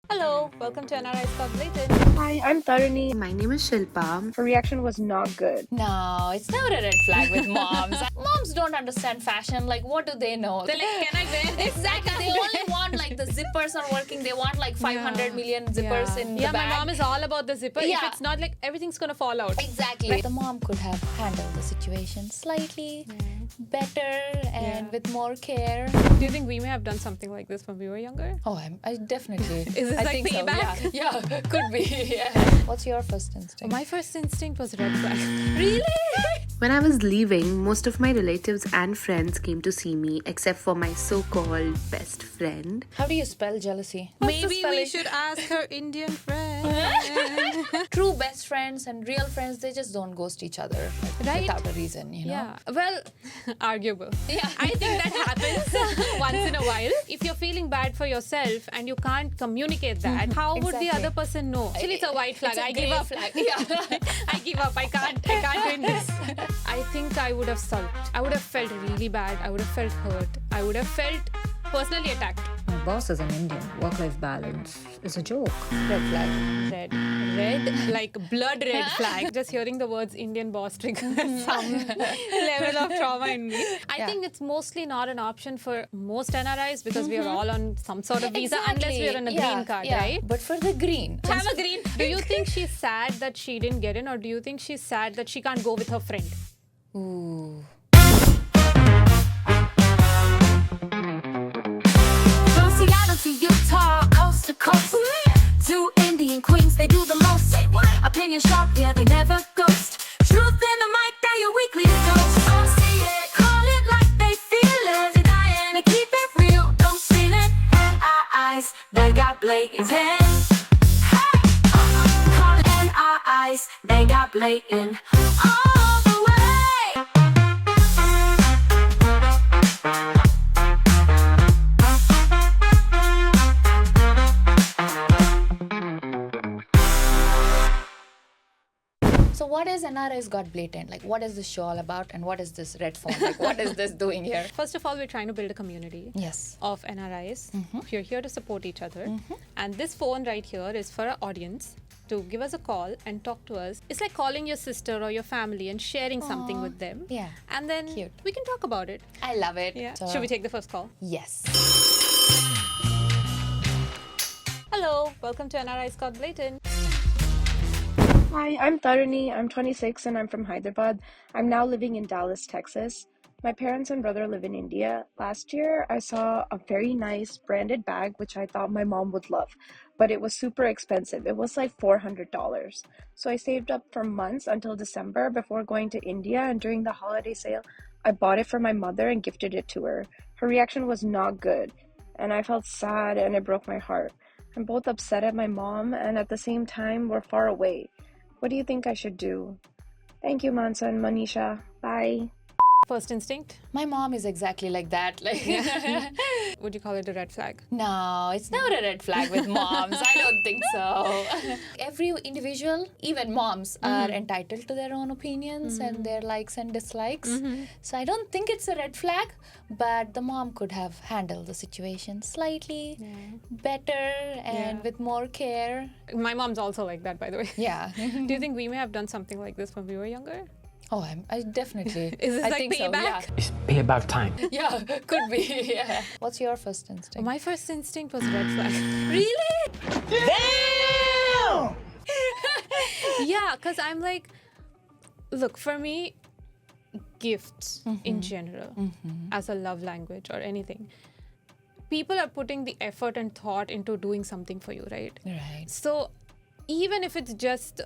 Hello, welcome to NRI's Blatant. Hi, I'm Tharani. My name is Shilpa. Her reaction was not good. No, it's never a red flag with moms. Moms don't understand fashion. Like, what do they know? They're like, can I wear this? Exactly. They only want like the zippers are working. They want like 500 million zippers in the bag. My mom is all about the zipper. Yeah. If it's not, like, everything's gonna fall out. Exactly. The mom could have handled the situation slightly better and with more care. Do you think we may have done something like this when we were younger? Oh, I definitely. Is this I like think so, payback? Yeah, could be. Yeah. What's your first instinct? My first instinct was red flag. Really? When I was leaving, most of my relatives and friends came to see me, except for my so-called best friend. How do you spell jealousy? What's the Maybe we spelling? should ask her Indian friend. True best friends and real friends, they just don't ghost each other Right? without a reason, you know? Yeah, well, arguable. Yeah. I think that happens once in a while. If you're feeling bad for yourself and you can't communicate that, how would the Exactly. other person know? Actually, it's a white flag. It's a I give grey up. flag. Yeah. I give up. I can't win this. I think I would have sulked. I would have felt really bad. I would have felt hurt. I would have felt personally attacked. My boss is an Indian. Work-life balance is a joke. Red flag. Red, like blood red flag. Just hearing the words Indian boss triggers some level of trauma in me. I think it's mostly not an option for most NRIs because we are all on some sort of visa unless we're on a green card, right? But for the green. Have a green. Do you think she's sad that she didn't get in, or do you think she's sad that she can't go with her friend? Ooh. From Seattle to Utah, coast to coast. Two Indian queens, they do the most. Opinion sharp, yeah, they never ghost. Truth in the mic, they're your weekly dose. Don't see it, call it like they feel it. Deny it, keep it real, don't seal it. NRIs, they got blatant. Hey, call it NRIs, they got blatant. All the way. So what is NRI's Got Blatant? Like, what is this show all about and what is this red phone? Like, what is this doing here? First of all, we're trying to build a community Yes. of NRIs. We're here to support each other. And this phone right here is for our audience to give us a call and talk to us. It's like calling your sister or your family and sharing something with them. Yeah. And then Cute. we can talk about it. I love it. Yeah. So- Should we take the first call? Yes. Hello, welcome to NRI's Got Blatant. Hi, I'm Tharani. I'm 26 and I'm from Hyderabad. I'm now living in Dallas, Texas. My parents and brother live in India. Last year, I saw a very nice branded bag, which I thought my mom would love, but it was super expensive. It was like $400. So I saved up for months until December before going to India, and during the holiday sale, I bought it for my mother and gifted it to her. Her reaction was not good, and I felt sad and it broke my heart. I'm both upset at my mom, and at the same time, we're far away. What do you think I should do? Thank you, Manasa and Mouneesha. Bye. First instinct, My mom is exactly like that. Like, would you call it a red flag? no, it's never a red flag with moms. I don't think so. Every individual, even moms, are entitled to their own opinions and their likes and dislikes. So I don't think it's a red flag, but the mom could have handled the situation slightly better and with more care. My mom's also like that, by the way. Yeah. Do you think we may have done something like this when we were younger? Oh, I definitely. Is this I like think so, payback? It's payback time. Yeah, could be. Yeah. What's your first instinct? My first instinct was red flag. Really? Damn! Yeah, because I'm like, look, for me, gifts in general, as a love language or anything, people are putting the effort and thought into doing something for you, right? Right. So even if it's just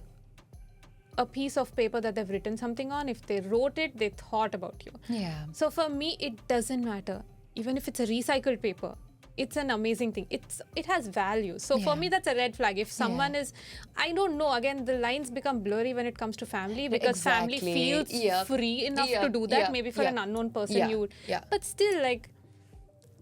a piece of paper that they've written something on, if they wrote it, they thought about you. Yeah. So for me, it doesn't matter. Even if it's a recycled paper, it's an amazing thing. It has value. So for Yeah. me, that's a red flag. If someone is, I don't know, again, the lines become blurry when it comes to family because family Exactly. feels Yep. free enough to Yep. do that. Yep. Maybe for Yep. an unknown person, Yeah. you would. Yeah. But still, like,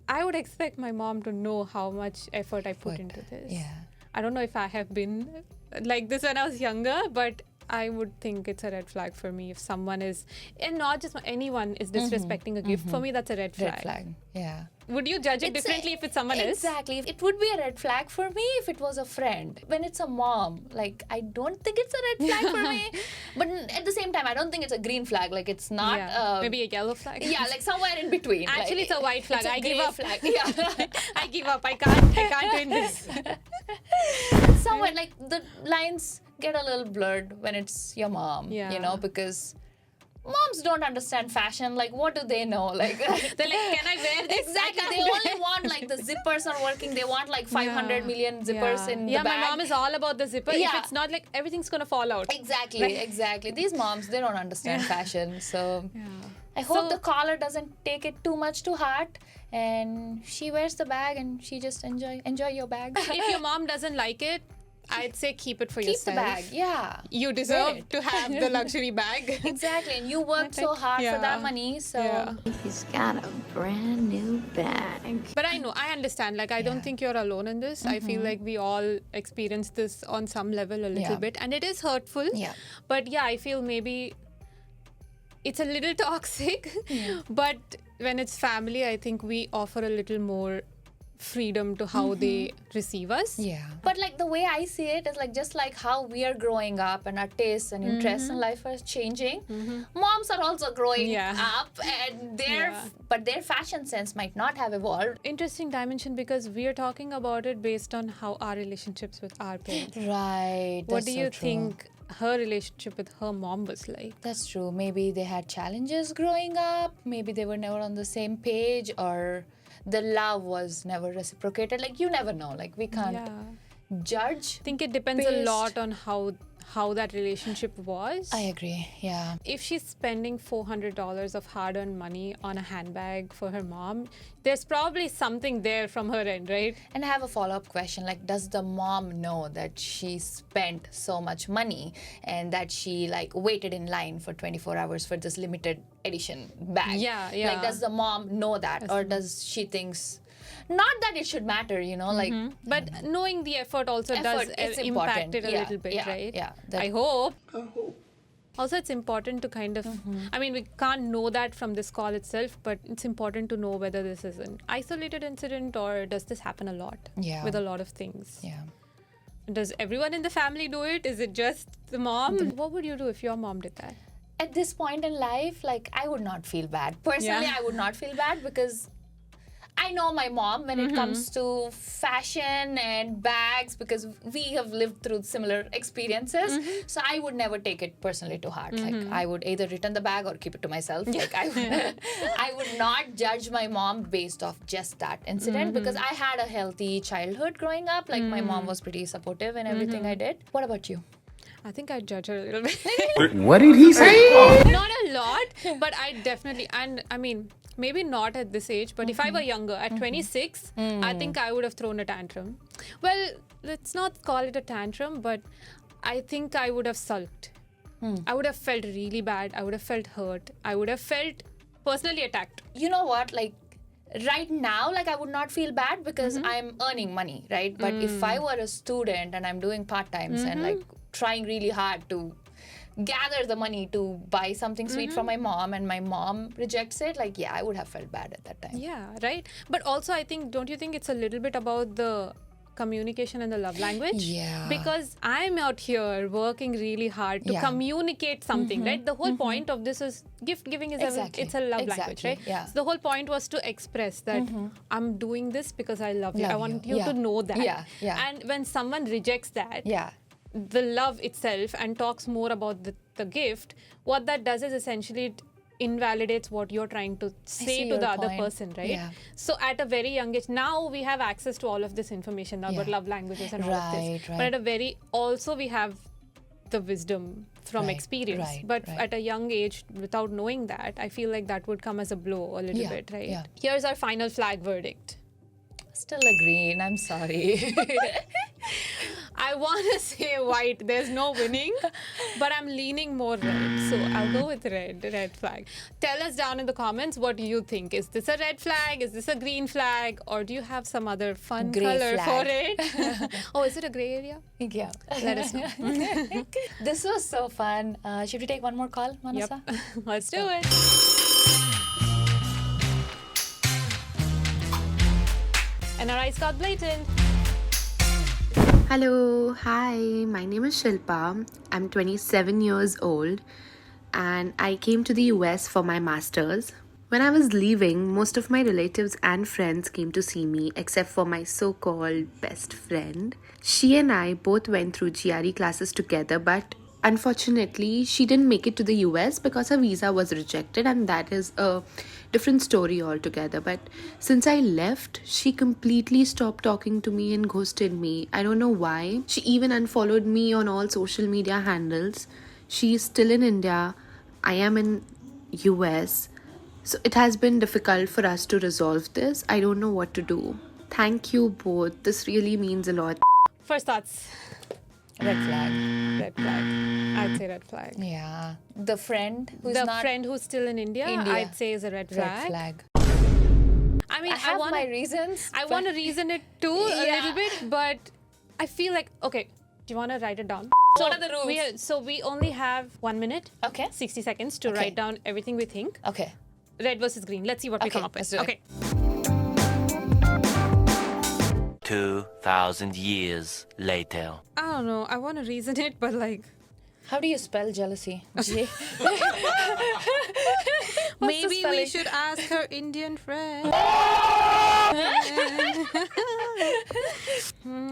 I would expect my mom to know how much effort I put into this. Yeah. I don't know if I have been like this when I was younger, but I would think it's a red flag for me if someone is, and not just anyone is disrespecting a gift. For me, that's a red flag. Red flag. Yeah. would you judge it differently if it's someone else? Exactly. It would be a red flag for me if it was a friend. When it's a mom, like, I don't think it's a red flag for me. But at the same time, I don't think it's a green flag. Like, it's not... Maybe a yellow flag? Yeah, like somewhere in between. Actually, like, it's a white flag. I give up. Flag. Yeah. I give up. I can't win this. Somewhere, like, the lines get a little blurred when it's your mom, you know, because moms don't understand fashion. Like, what do they know? Like, they're like, can I wear this? Exactly. They only want, like, the zippers are working. They want, like, 500 million zippers in the bag. My mom is all about the zipper. If it's not, like, everything's going to fall out. Exactly. These moms, they don't understand fashion. So I hope the caller doesn't take it too much to heart. And she wears the bag and she just enjoy your bag. If your mom doesn't like it, I'd say keep it for yourself. Keep the bag, yeah. You deserve to have the luxury bag. Exactly, and you worked so hard for that money, so... He's got a brand new bag. But I understand. Like, I don't think you're alone in this. I feel like we all experience this on some level a little bit. And it is hurtful. Yeah. But yeah, I feel maybe it's a little toxic. But when it's family, I think we offer a little more freedom to how they receive us. Yeah. But like the way I see it is like just like how we are growing up and our tastes and interests in life are changing. Moms are also growing up and their fashion sense might not have evolved. Interesting dimension because we are talking about it based on how our relationships with our parents. Right. What do you think her relationship with her mom was like? That's true. Maybe they had challenges growing up. Maybe they were never on the same page, or the love was never reciprocated. Like, you never know. Like, we can't judge. I think it depends a lot on how that relationship was. I agree, yeah. If she's spending $400 of hard-earned money on a handbag for her mom, there's probably something there from her end, right? And I have a follow-up question. Like, does the mom know that she spent so much money and that she, like, waited in line for 24 hours for this limited edition bag? Yeah. Like, does the mom know that? Or does she thinks... Not that it should matter, you know, like... But knowing the effort also does impact it a little bit, right? Yeah. I hope. Also, it's important to kind of... I mean, we can't know that from this call itself, but it's important to know whether this is an isolated incident or does this happen a lot with a lot of things. Yeah. Does everyone in the family do it? Is it just the mom? What would you do if your mom did that? At this point in life, like, I would not feel bad. Personally, I would not feel bad because... I know my mom when it comes to fashion and bags because we have lived through similar experiences. So I would never take it personally to heart. Like, I would either return the bag or keep it to myself. Like, I would not judge my mom based off just that incident because I had a healthy childhood growing up. Like, my mom was pretty supportive in everything I did. What about you? I think I'd judge her a little bit. What did he say? Not a lot, but I definitely, and I mean, maybe not at this age, but if I were younger, at 26, I think I would have thrown a tantrum. Well, let's not call it a tantrum, but I think I would have sulked. I would have felt really bad. I would have felt hurt. I would have felt personally attacked. You know what? Like, right now, like, I would not feel bad because I'm earning money, right? But if I were a student and I'm doing part-times and, like, trying really hard to gather the money to buy something sweet from my mom and my mom rejects it, like, I would have felt bad at that time. Yeah, right? But also, I think, don't you think it's a little bit about the communication and the love language? Yeah. Because I'm out here working really hard to communicate something, right? The whole point of this is gift giving is it's a love language, right? Yeah. So the whole point was to express that I'm doing this because I love you. I want you to know that. Yeah. And when someone rejects that, the love itself and talks more about the gift, what that does is essentially it invalidates what you're trying to say to the other person, right? Yeah. So at a very young age, now we have access to all of this information now about love languages and all of this. But at a very, also we have the wisdom from experience. But at a young age, without knowing that, I feel like that would come as a blow a little bit, right? Yeah. Here's our final flag verdict. Still a green, I'm sorry. I want to say white, there's no winning, but I'm leaning more red. So I'll go with red flag. Tell us down in the comments, what do you think? Is this a red flag? Is this a green flag? Or do you have some other fun color for it? Oh, is it a gray area? Yeah. Let us know. This was so fun. Should we take one more call, Manasa? Let's do it. NRI is called Blatant. Hello, hi, my name is Shilpa. I'm 27 years old and I came to the US for my master's. When I was leaving, most of my relatives and friends came to see me except for my so-called best friend. She and I both went through GRE classes together, but unfortunately, she didn't make it to the US because her visa was rejected, and that is a different story altogether. But since I left, she completely stopped talking to me and ghosted me. I don't know why. She even unfollowed me on all social media handles. She's still in India. I am in US. So it has been difficult for us to resolve this. I don't know what to do. Thank you both. This really means a lot. First thoughts. Red flag. Red flag. I'd say red flag. Yeah. The friend who's The not friend who's still in India, I'd say is a red flag. red flag. I mean, I have wanna, my reasons. I but- want to reason it too a Yeah. little bit, but I feel like, okay, do you want to write it down? What are the rules? So we only have 1 minute, Okay. 60 seconds to Okay. write down everything we think. Okay. Red versus green. Let's see what we Okay, come up with. let's do it. Okay. 2,000 years later. I don't know. I want to reason it, but like, How do you spell jealousy? J- maybe we spelling? should ask her Indian friend.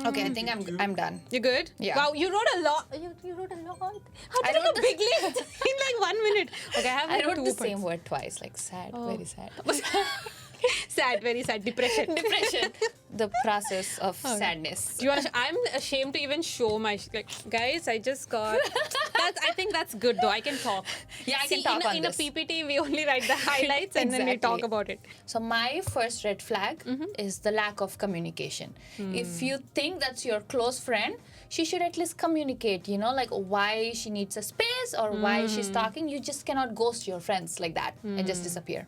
Okay, I think I'm done. You good? Yeah. Wow, you wrote a lot. You wrote a lot. How I did you wrote do a big list in like 1 minute? Okay, I have I like wrote 2 the points. same word twice, like sad, very sad. Sad, very sad. Depression. Depression. The process of sadness. You want I'm ashamed to even show my like, guys. I just got. I think that's good though. I can talk. Yeah, I See, can talk on in this. a PPT, we only write the highlights and then we talk Exactly. about it. So my first red flag is the lack of communication. If you think that's your close friend, she should at least communicate, like why she needs a space or why she's talking. You just cannot ghost your friends like that and just disappear.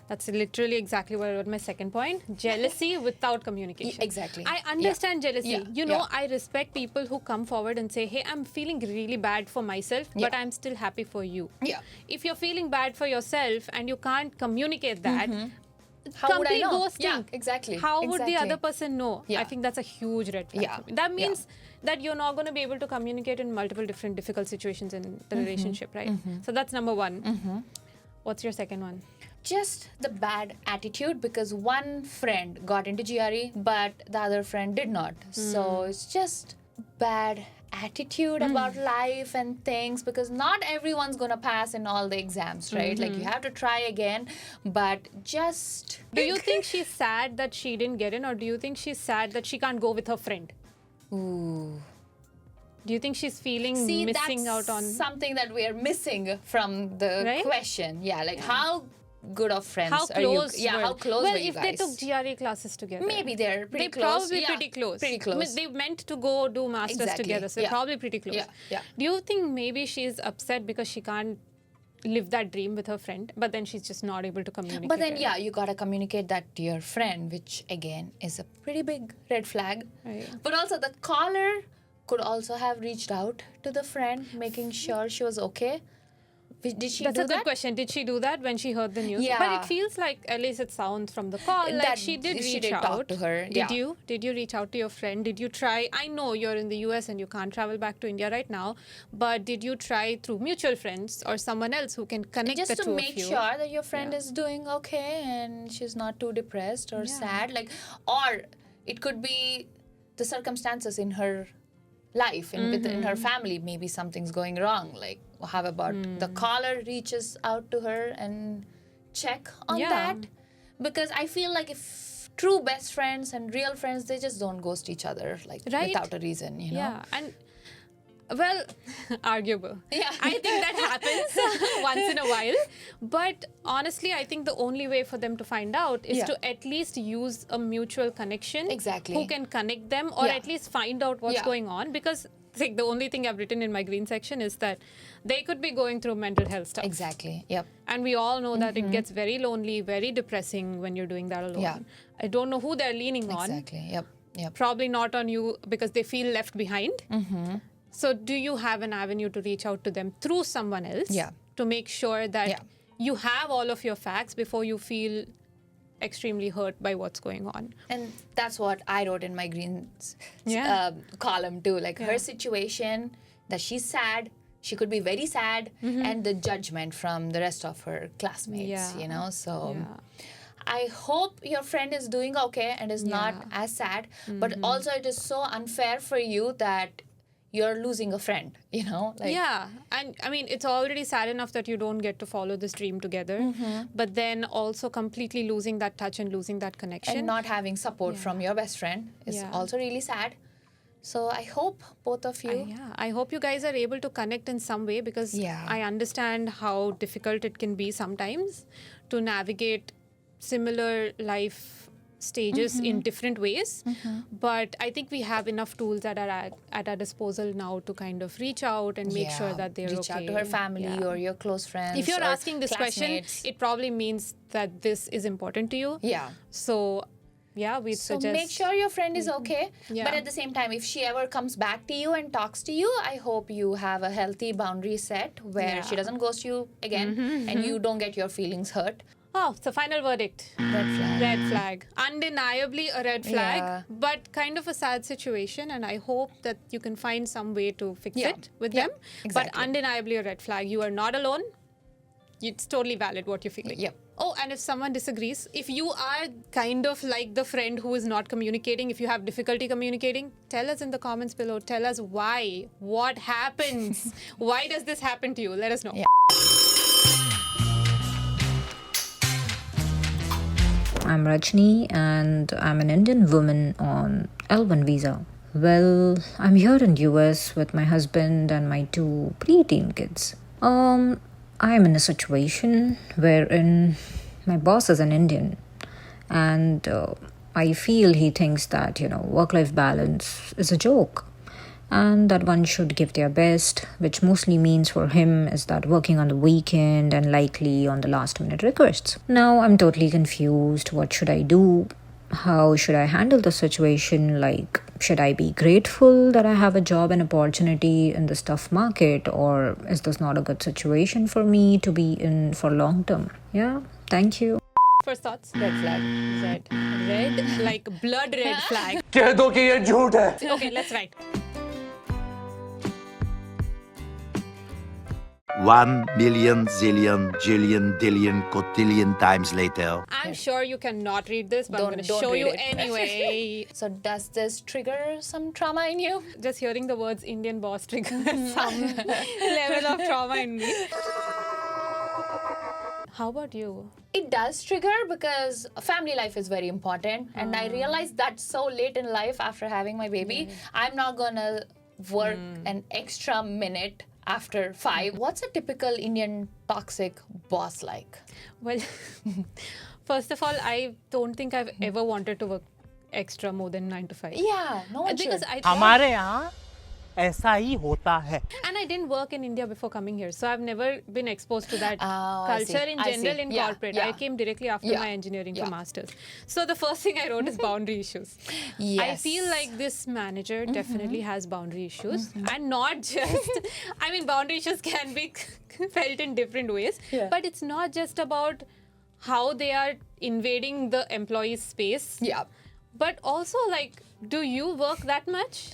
That's literally exactly what I wrote my second point. Jealousy without communication. Exactly. I understand jealousy. Yeah. You know, Yeah. I respect people who come forward and say, hey, I'm feeling really bad for myself, but Yeah. I'm still happy for you. Yeah. If you're feeling bad for yourself and you can't communicate that, How would I complete know? ghosting. Yeah, exactly. How would the Exactly. other person know? Yeah. I think that's a huge red flag. Yeah. For me. That means that you're not going to be able to communicate in multiple different difficult situations in the relationship, right? So that's number one. What's your second one? Just the bad attitude, because one friend got into GRE but the other friend did not. So it's just bad attitude about life and things, because not everyone's gonna pass in all the exams, right? Like you have to try again, but just Do you think she's sad that she didn't get in, or do you think she's sad that she can't go with her friend? ooh. Do you think she's feeling See, missing that's out on? something that we are missing from the Right? question. Yeah, like how good of friends How are you? close? Yeah, were- how close well, were you if guys? they took GRE classes together, Maybe they're pretty they're close. probably Yeah, pretty close. Pretty I close. mean, they meant to go do masters Exactly. together, so they're Yeah. probably pretty close. Yeah, yeah. Do you think maybe she's upset because she can't live that dream with her friend, but then she's just not able to communicate? But then, it? yeah, you gotta communicate that to your friend, which again is a pretty big red flag. Right. But also, the caller could also have reached out to the friend, making sure she was okay. Did she That's do a good that? question. Did she do that when she heard the news? But Yeah. it feels like, at least it sounds from the call, like That she did she reach did out. talk to her, Did yeah. you? Did you reach out to your friend? Did you try? I know you're in the US and you can't travel back to India right now, but did you try through mutual friends or someone else who can connect Just the to two make of you? sure that your friend is doing okay and she's not too depressed or sad. Like, or it could be the circumstances in her life and within her family. Maybe something's going wrong. Like, how about the caller reaches out to her and check on Yeah. that? Because I feel like if true best friends and real friends, they just don't ghost each other like Right? without a reason, you know? Yeah, and well, arguable. Yeah. I think that happens once in a while. But honestly, I think the only way for them to find out is Yeah. to at least use a mutual connection. Exactly. Who can connect them, or Yeah. at least find out what's Yeah. going on. Because like, the only thing I've written in my green section is that they could be going through mental health stuff. Exactly. Yep. And we all know that it gets very lonely, very depressing when you're doing that alone. Yeah. I don't know who they're leaning on. Exactly. Yep. Yep. Probably not on you because they feel left behind. So do you have an avenue to reach out to them through someone else? Yeah. To make sure that Yeah. you have all of your facts before you feel extremely hurt by what's going on. And that's what I wrote in my greens Yeah. column too. Like her situation, that she's sad, she could be very sad, and the judgment from the rest of her classmates, Yeah. you know. So Yeah. I hope your friend is doing okay and is not as sad. But also, it is so unfair for you that you're losing a friend, you know? Like, Yeah, and I mean, it's already sad enough that you don't get to follow this dream together, but then also completely losing that touch and losing that connection. and not having support from your best friend is Yeah. also really sad. So I hope both of you. I hope you guys are able to connect in some way, because Yeah. I understand how difficult it can be sometimes to navigate similar life stages in different ways. But I think we have enough tools that are at our disposal now to kind of reach out and make sure that they're Reach okay. out to her family Yeah. or your close friends. If you're or asking this question, classmates. it probably means that this is important to you. Yeah. So, yeah, we'd So suggest... make sure your friend is okay. Yeah. But at the same time, if she ever comes back to you and talks to you, I hope you have a healthy boundary set where she doesn't ghost you again and you don't get your feelings hurt. Oh, so final verdict. Red flag. Red flag. Undeniably a red flag, Yeah. but kind of a sad situation. And I hope that you can find some way to fix Yeah. it with Yeah, them. exactly. But undeniably a red flag. You are not alone. It's totally valid what you're feeling. Yep. Oh, and if someone disagrees, if you are kind of like the friend who is not communicating, if you have difficulty communicating, tell us in the comments below. Tell us why. What happens? Why does this happen to you? Let us know. Yeah. I'm Rajni and I'm an Indian woman on L1 visa. Well, I'm here in US with my husband and my 2 preteen kids. I'm in a situation wherein my boss is an Indian and I feel he thinks that, work-life balance is a joke and that one should give their best, which mostly means for him is that working on the weekend and likely on the last minute requests. Now I'm totally confused. What should I do? How should I handle the situation? Like, should I be grateful that I have a job and opportunity in this tough market, or is this not a good situation for me to be in for long term? Yeah, thank you. First thoughts? Red flag. Red. Red, like blood red flag. कह दो कि ये झूठ है. Okay, let's write. 1,000,000 zillion jillion dillion cotillion times later. I'm sure you cannot read this, but I'm going to Don't show read you it. anyway. So does this trigger some trauma in you? Just hearing the words Indian boss triggers some level of trauma in me. How about you? It does trigger because family life is very important. And I realized that so late in life after having my baby, I'm not gonna work an extra minute after 5. What's a typical Indian toxic boss like? Well, first of all, I don't think I've ever wanted to work extra more than 9 to 5. Yeah, no one Because should. I thought, हमारे यहाँ ऐसा ही होता है. and I didn't work in India before coming here, so I've never been exposed to that I see. culture in I general see. in Yeah, corporate. yeah. I came directly after Yeah, my engineering for yeah. masters. So the first thing I wrote is boundary issues. Yes. I feel like this manager definitely has boundary issues, and not just. I mean, boundary issues can be felt in different ways, Yeah. but it's not just about how they are invading the employee's space. Yeah. But also, like, do you work that much?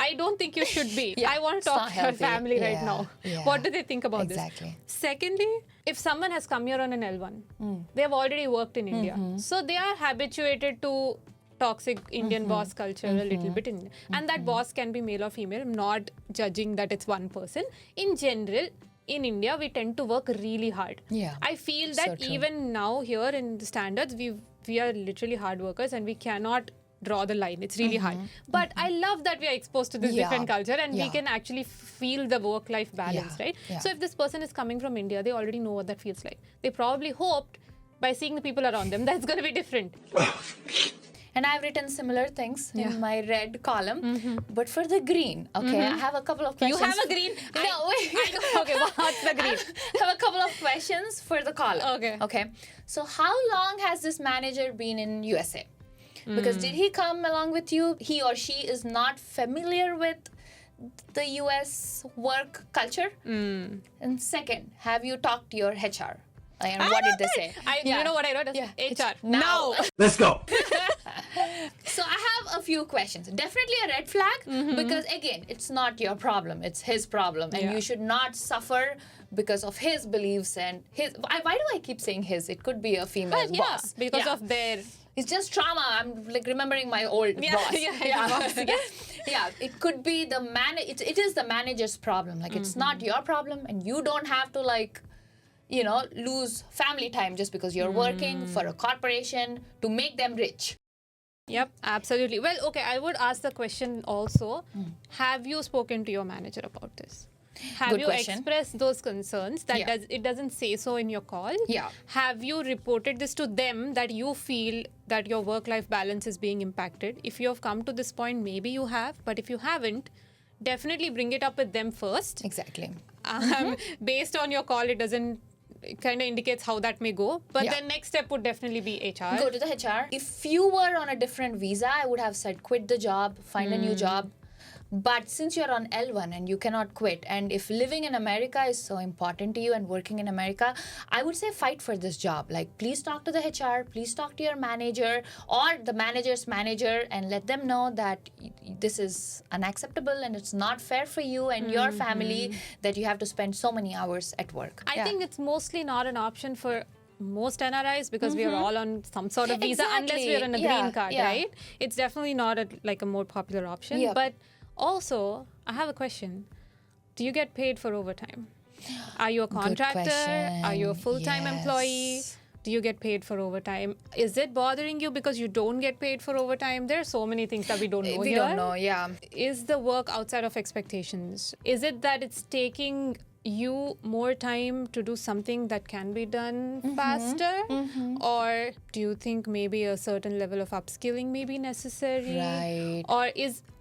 I don't think you should be. Yeah, I want it's to talk not to your healthy. family right Yeah, now. yeah. What do they think about Exactly. this? Secondly, if someone has come here on an L1, they have already worked in India. So they are habituated to toxic Indian boss culture a little bit. And that boss can be male or female. I'm not judging that it's one person. In general, in India, we tend to work really hard. Yeah. I feel So that true. even now here in the standards, we are literally hard workers and we cannot draw the line. It's really hard. But I love that we are exposed to this Yeah. different culture and we Yeah. can actually feel the work-life balance, Yeah. right? Yeah. So if this person is coming from India, they already know what that feels like. They probably hoped by seeing the people around them, that's going to be different. And I've written similar things in my red column. But for the green, okay, I have a couple of You questions. have a green. No, wait. I know. Okay, what's the green? I have a couple of questions for the column. Okay. Okay. So how long has this manager been in USA? Because did he come along with you? He or she is not familiar with the US work culture? And second, have you talked to your HR? And what did they say? You know what I wrote? HR. Now. Let's go. So I have a few questions. Definitely a red flag because again, it's not your problem. It's his problem, and you should not suffer because of his beliefs and his. Why do I keep saying his? It could be a female boss because of their. It's just trauma. I'm like remembering my old boss. Yeah. It could be the it is the manager's problem. Like it's not your problem, and you don't have to like, lose family time just because you're working for a corporation to make them rich. Yep, absolutely. Well, okay, I would ask the question also. Have you spoken to your manager about this? Have Good you question. expressed those concerns that it doesn't say so in your call? Yeah. Have you reported this to them that you feel that your work-life balance is being impacted? If you have come to this point, maybe you have. But if you haven't, definitely bring it up with them first. Exactly. Based on your call, it kind of indicates how that may go. But the next step would definitely be HR. Go to the HR. If you were on a different visa, I would have said quit the job, find a new job. But since you're on L1 and you cannot quit, and if living in America is so important to you and working in America, I would say fight for this job. Like, please talk to the HR, please talk to your manager or the manager's manager and let them know that this is unacceptable and it's not fair for you and your family that you have to spend so many hours at work. I think it's mostly not an option for most NRIs because we are all on some sort of visa unless we are on a green card, right? It's definitely not a more popular option. But also, I have a question. Do you get paid for overtime? Are you a contractor? Are you a full-time employee? Do you get paid for overtime? Is it bothering you because you don't get paid for overtime? There are so many things that we don't know We don't know, Is the work outside of expectations? Is it that it's taking you more time to do something that can be done faster? Or do you think maybe a certain level of upskilling may be necessary? Right. Or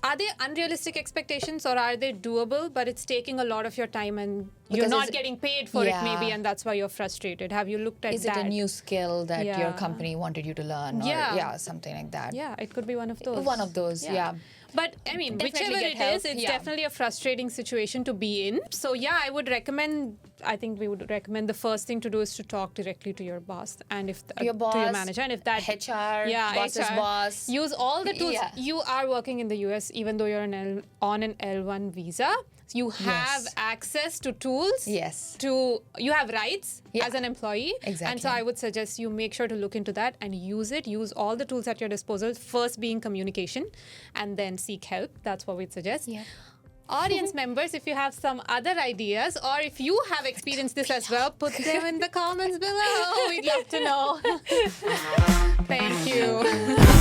are they unrealistic expectations or are they doable but it's taking a lot of your time and you're not getting paid for it maybe and that's why you're frustrated? Have you looked at that? Is it a new skill that your company wanted you to learn? Or, something like that. Yeah, it could be one of those. One of those, But I mean, Definitely whichever get it help. is, it's definitely a frustrating situation to be in. So I would recommend, I think we would recommend the first thing to do is to talk directly to your boss and to your manager. And if that HR, boss's boss. Use all the tools. You are working in the US, even though you're on an L1 visa. You have access to tools. Yes. You have rights as an employee. Exactly. And so I would suggest you make sure to look into that and use it. Use all the tools at your disposal, first being communication and then seek help. That's what we'd suggest. Yeah. Audience members, if you have some other ideas or if you have experienced this as well, put them in the comments below. We'd love to know. Thank you.